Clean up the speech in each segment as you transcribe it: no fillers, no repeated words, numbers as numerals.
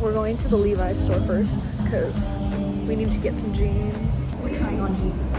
We're going to the Levi store first because we need to get some jeans. We're trying on jeans.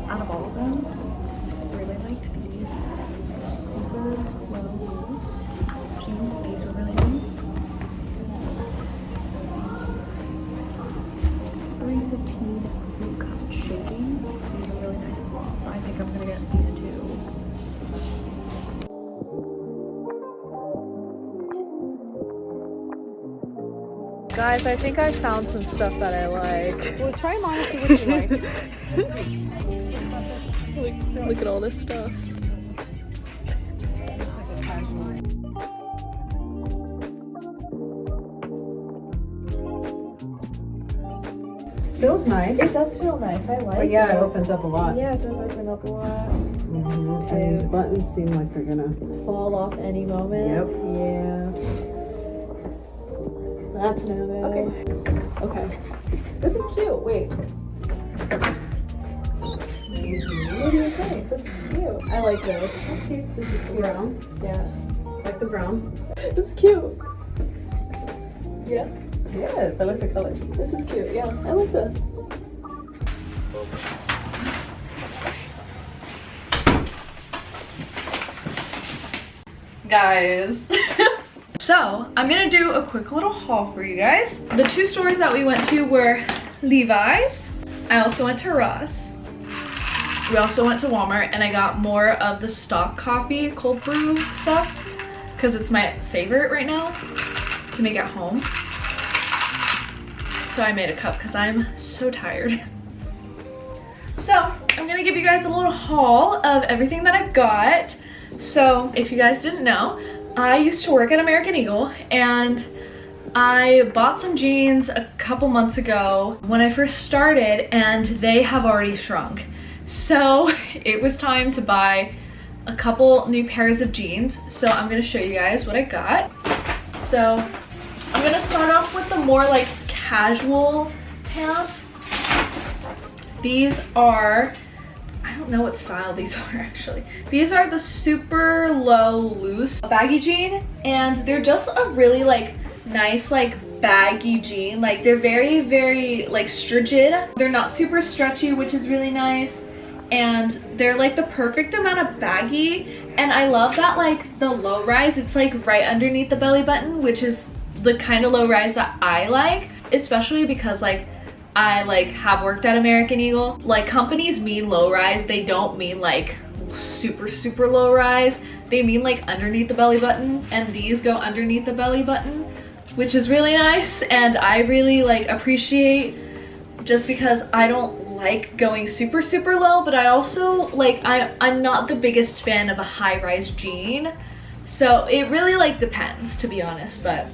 Out of all of them, I really liked these super low loose jeans. These were really nice. 315 boot cut shaping. These are really nice as well. So I think I'm gonna get these two. Guys, I think I found some stuff that I like. Well, try them on and see what you like. Look at all this stuff. Feels nice. It does feel nice. I like it. But yeah, it opens up a lot. Yeah, it does open up a lot. Mm-hmm. And these buttons seem like they're gonna fall off any moment. Yep. Yeah. That's no go. Okay. Okay. This is cute. Wait. What do you think? This is cute. I like this. That's cute. This is cute. Brown. Yeah. Like the brown. It's cute. Yeah. Yes, I like the color. This is cute. Yeah. I like this. Guys. So, I'm gonna do a quick little haul for you guys. The two stores that we went to were Levi's. I also went to Ross. We also went to Walmart and I got more of the stock coffee cold brew stuff because it's my favorite right now to make at home. So I made a cup because I'm so tired. So I'm gonna give you guys a little haul of everything that I got. So if you guys didn't know, I used to work at American Eagle and I bought some jeans a couple months ago when I first started and they have already shrunk. So it was time to buy a couple new pairs of jeans. So I'm gonna show you guys what I got. So I'm gonna start off with the more like casual pants. These are, I don't know what style these are actually. These are the super low loose baggy jean and they're just a really like nice like baggy jean. Like they're very like strigid. They're not super stretchy, which is really nice. And they're like the perfect amount of baggy. And I love that like the low rise, it's like right underneath the belly button, which is the kind of low rise that I like, especially because like I like have worked at American Eagle. Like companies mean low rise, they don't mean like super low rise. They mean like underneath the belly button, and these go underneath the belly button, which is really nice. And I really like appreciate, just because I don't like going super low, but I also like I'm not the biggest fan of a high-rise jean, so it really like depends, to be honest. But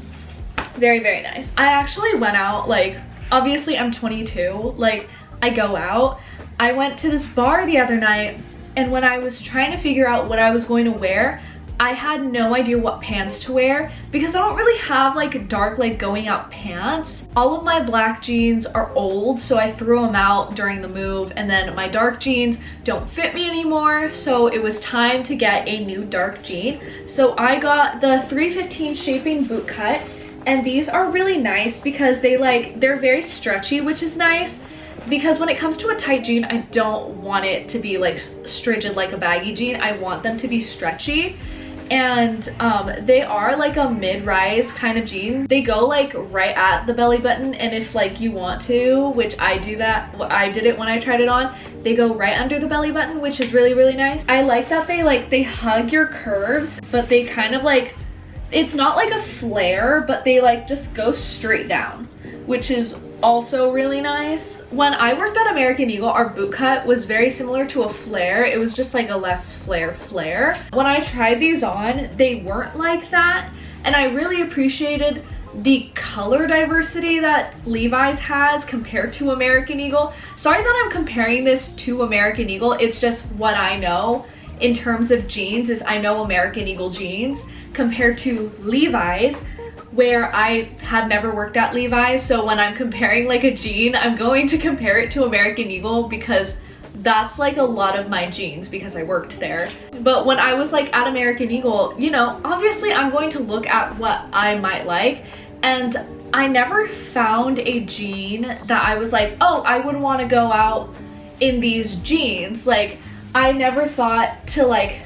very nice. I actually went out, like obviously I'm 22, like I go out. I went to this bar the other night and when I was trying to figure out what I was going to wear, I had no idea what pants to wear because I don't really have like dark like going out pants. All of my black jeans are old, so I threw them out during the move, and then my dark jeans don't fit me anymore, so it was time to get a new dark jean. So I got the 315 shaping boot cut, and these are really nice because they're very stretchy, which is nice. Because when it comes to a tight jean, I don't want it to be like strigid like a baggy jean. I want them to be stretchy. And they are like a mid-rise kind of jean. They go like right at the belly button, and if like you want to, which I do that, I did it when I tried it on, they go right under the belly button, which is really nice. I like that they hug your curves, but they kind of like, it's not like a flare, but they like just go straight down, which is also really nice. when I worked at American Eagle, our boot cut was very similar to a flare. It was just like a less flare. When I tried these on, they weren't like that. And I really appreciated the color diversity that Levi's has compared to American Eagle. Sorry that I'm comparing this to American Eagle. It's just what I know in terms of jeans is I know American Eagle jeans compared to Levi's, where I have never worked at Levi's. So when I'm comparing like a jean, I'm going to compare it to American Eagle because that's like a lot of my jeans because I worked there. But when I was like at American Eagle, you know, obviously I'm going to look at what I might like, and I never found a jean that I was like, oh, I would want to go out in these jeans. Like, I never thought to like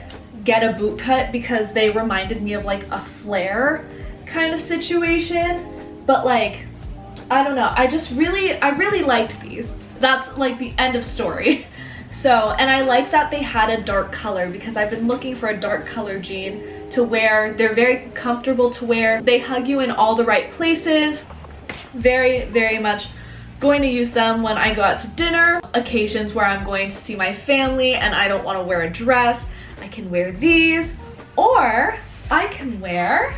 get a boot cut because they reminded me of like a flare kind of situation. But like, I don't know, I really liked these. That's like the end of story. So, and I like that they had a dark color because I've been looking for a dark color jean to wear. They're very comfortable to wear. They hug you in all the right places. Very much going to use them when I go out to dinner, occasions where I'm going to see my family and I don't want to wear a dress. I can wear these, or I can wear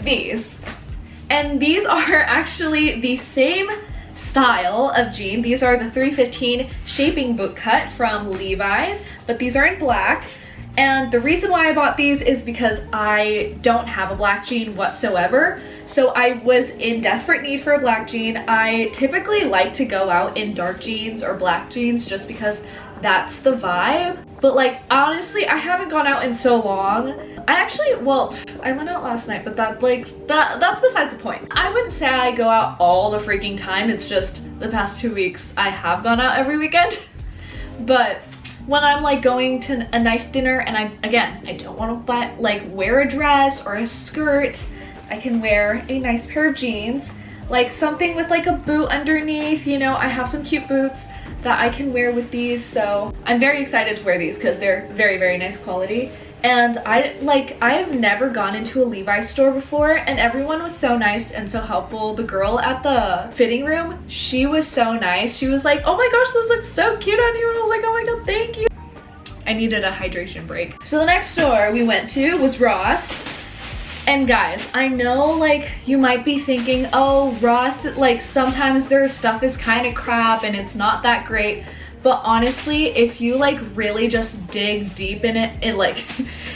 these. And these are actually the same style of jean. These are the 315 shaping boot cut from Levi's, but these are in black. And the reason why I bought these is because I don't have a black jean whatsoever. So I was in desperate need for a black jean. I typically like to go out in dark jeans or black jeans just because that's the vibe. But like, honestly, I haven't gone out in so long. Well, I went out last night, but that's besides the point. I wouldn't say I go out all the freaking time. It's just the past 2 weeks I have gone out every weekend. But when I'm like going to a nice dinner and I don't want to wear a dress or a skirt, I can wear a nice pair of jeans, like something with like a boot underneath. You know, I have some cute boots that I can wear with these, so I'm very excited to wear these because they're very nice quality. And I have never gone into a Levi's store before, and everyone was so nice and so helpful. The girl at the fitting room, she was so nice. She was like, oh my gosh, this looks so cute on you. And I was like, oh my god, thank you. I needed a hydration break. So the next store we went to was Ross. And guys, I know like you might be thinking, oh, Ross, like sometimes their stuff is kind of crap and it's not that great. But honestly, if you like really just dig deep in it, like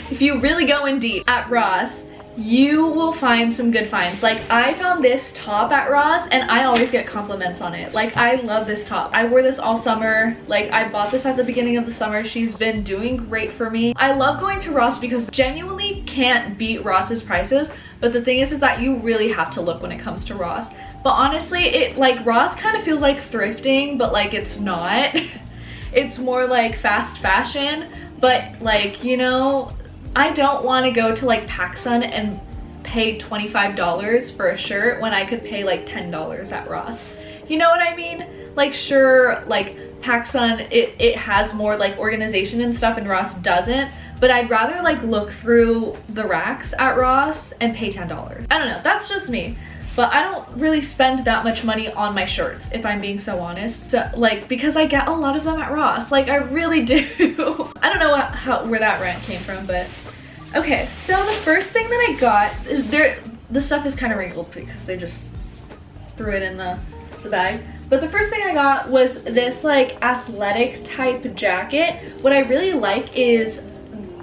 if you really go in deep at Ross, you will find some good finds. Like I found this top at Ross and I always get compliments on it. Like I love this top. I wore this all summer. Like I bought this at the beginning of the summer. She's been doing great for me. I love going to Ross because genuinely can't beat Ross's prices. But the thing is that you really have to look when it comes to Ross. But honestly, it like Ross kind of feels like thrifting, but like it's not. It's more like fast fashion, but like, you know, I don't want to go to like PacSun and pay $25 for a shirt when I could pay like $10 at Ross. You know what I mean? Like sure, like PacSun, it has more like organization and stuff and Ross doesn't, but I'd rather like look through the racks at Ross and pay $10. I don't know, that's just me. But I don't really spend that much money on my shirts, if I'm being so honest. So, like, because I get a lot of them at Ross. Like, I really do. I don't know where that rant came from, but... Okay, so the first thing that I got is the stuff is kind of wrinkled because they just threw it in the bag. But the first thing I got was this, like, athletic type jacket. What I really like is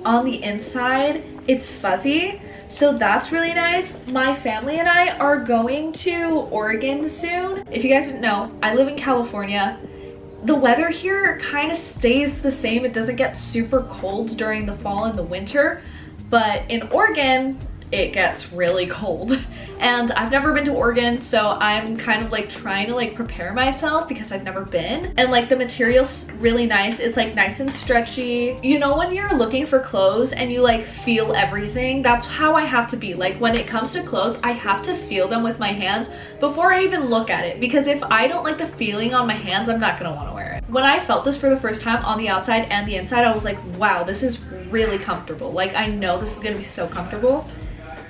on the inside, it's fuzzy. So that's really nice. My family and I are going to Oregon soon. If you guys didn't know, I live in California. The weather here kind of stays the same. It doesn't get super cold during the fall and the winter, but in Oregon, it gets really cold. And I've never been to Oregon, so I'm kind of like trying to like prepare myself because I've never been. And like the material's really nice. It's like nice and stretchy. You know when you're looking for clothes and you like feel everything? That's how I have to be. Like when it comes to clothes, I have to feel them with my hands before I even look at it. Because if I don't like the feeling on my hands, I'm not gonna wanna wear it. When I felt this for the first time on the outside and the inside, I was like, wow, this is really comfortable. Like I know this is gonna be so comfortable.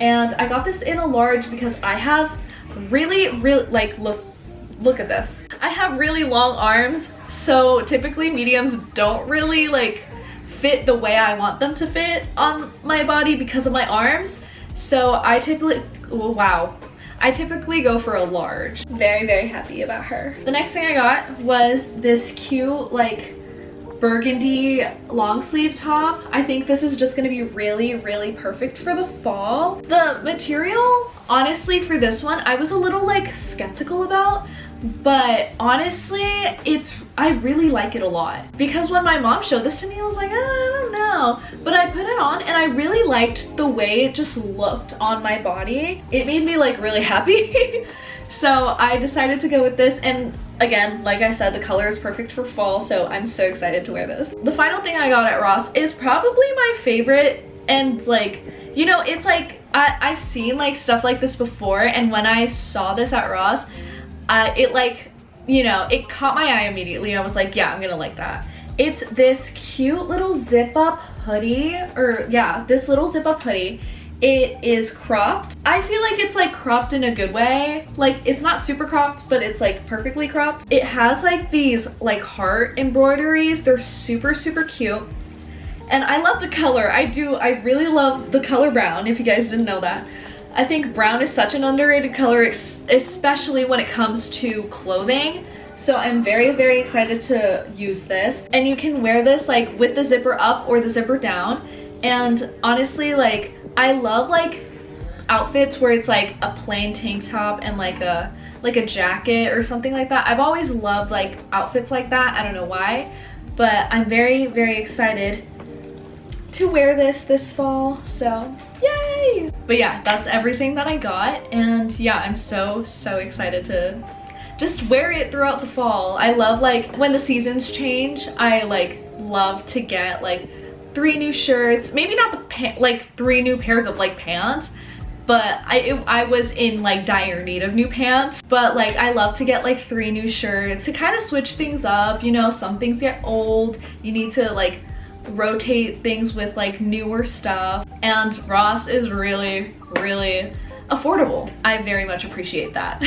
And I got this in a large because I have really like look at this. I have really long arms, so typically mediums don't really like fit the way I want them to fit on my body because of my arms. So I typically, oh, wow. I typically go for a large. Very, very happy about her. The next thing I got was this cute like burgundy long sleeve top. I think this is just gonna be really, really perfect for the fall. The material, honestly, for this one, I was a little like skeptical about, but honestly, I really like it a lot. Because when my mom showed this to me, I was like, I don't know. But I put it on and I really liked the way it just looked on my body. It made me like really happy. So I decided to go with this, and again, like I said, the color is perfect for fall, so I'm so excited to wear this. The final thing I got at Ross is probably my favorite, and like, you know, it's like, I've seen like stuff like this before, and when I saw this at Ross, it like, you know, it caught my eye immediately. I was like, yeah, I'm gonna like that. It's this cute little zip up hoodie, or yeah, this little zip up hoodie. It is cropped. I feel like it's like cropped in a good way. Like it's not super cropped, but it's like perfectly cropped. It has like these like heart embroideries. They're super, super cute. And I love the color. I really love the color brown, if you guys didn't know that. I think brown is such an underrated color, especially when it comes to clothing. So I'm very, very excited to use this. And you can wear this like with the zipper up or the zipper down. And honestly, like, I love like outfits where it's like a plain tank top and like a jacket or something like that. I've always loved like outfits like that. I don't know why, but I'm very, very excited to wear this fall, so yay! But yeah, that's everything that I got, and yeah, I'm so, so excited to just wear it throughout the fall. I love like when the seasons change, I like love to get like 3 new shirts, maybe not like 3 new pairs of like pants, but I was in like dire need of new pants. But like I love to get like 3 new shirts to kind of switch things up. You know, some things get old, you need to like rotate things with like newer stuff, and Ross is really, really affordable. I very much appreciate that.